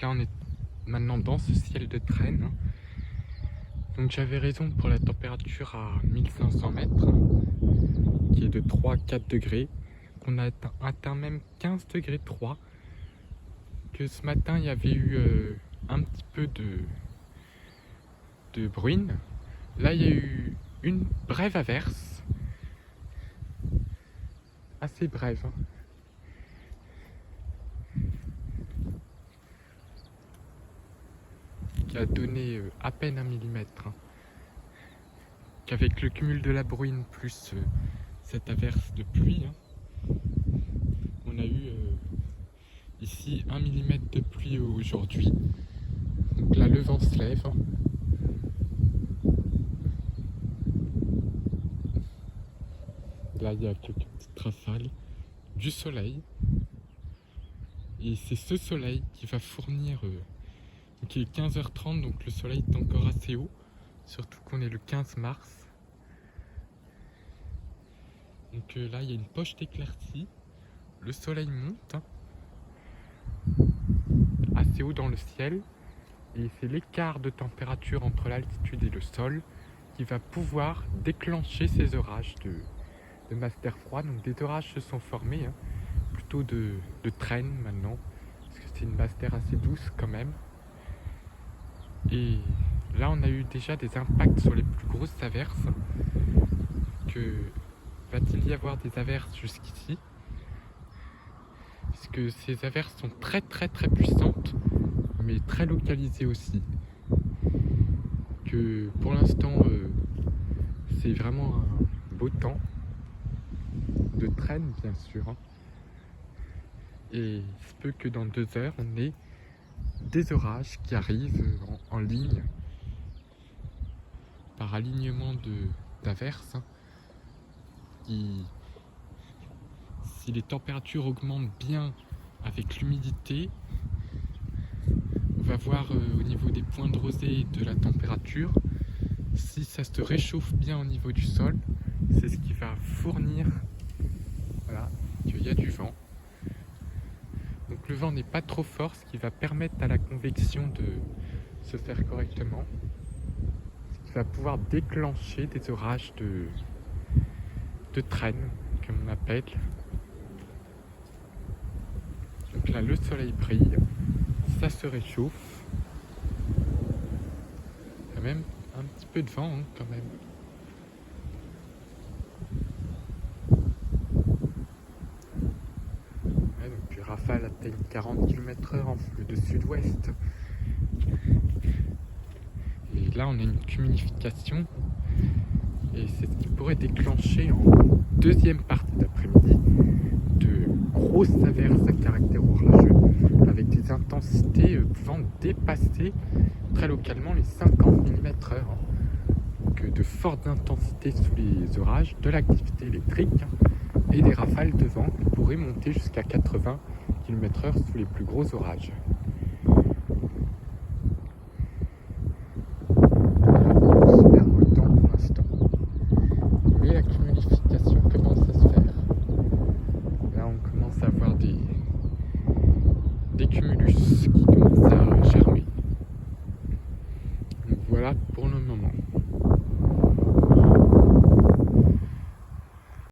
là on est maintenant dans ce ciel de traîne. Donc j'avais raison pour la température à 1500 mètres, qui est de 3-4 degrés, qu'on a atteint même 15 degrés 3, que ce matin il y avait eu un petit peu de bruine. Là il y a eu une brève averse, assez brève, hein. Qui a donné à peine 1 millimètre, hein. Qu'avec le cumul de la bruine plus cette averse de pluie, hein, on a eu ici 1 millimètre de pluie aujourd'hui. Donc là le vent se lève. Là il y a quelques petites rafales, du soleil. Et c'est ce soleil qui va fournir... Donc il est 15h30, donc le soleil est encore assez haut, surtout qu'on est le 15 mars. Donc là il y a une poche d'éclaircie, le soleil monte, hein, assez haut dans le ciel, et c'est l'écart de température entre l'altitude et le sol qui va pouvoir déclencher ces orages de masse d'air froid. Donc des orages se sont formés, hein, plutôt de traîne maintenant, parce que c'est une masse d'air assez douce quand même. Et là on a eu déjà des impacts sur les plus grosses averses. Que va-t-il y avoir des averses jusqu'ici? Puisque ces averses sont très puissantes, mais très localisées aussi. Que pour l'instant c'est vraiment un beau temps de traîne bien sûr, hein. Et il se peut que dans 2 heures on ait des orages qui arrivent en ligne, par alignement d'averses, hein, qui, si les températures augmentent bien avec l'humidité, on va voir au niveau des points de rosée de la température, si ça se réchauffe bien au niveau du sol, c'est ce qui va fournir, voilà, qu'il y a du vent. Donc le vent n'est pas trop fort, ce qui va permettre à la convection de se faire correctement, ce qui va pouvoir déclencher des orages de traîne, comme on appelle. Donc là le soleil brille, ça se réchauffe, il y a même un petit peu de vent, hein, quand même. Ouais, donc les rafales atteignent 40 km/h en flux de sud-ouest. Et là on a une humidification, et c'est ce qui pourrait déclencher en deuxième partie d'après-midi de grosses averses à caractère orageux, avec des intensités pouvant dépasser très localement les 50 mm/h. Donc de fortes intensités sous les orages, de l'activité électrique, et des rafales de vent qui pourraient monter jusqu'à 80 km/h sous les plus gros orages.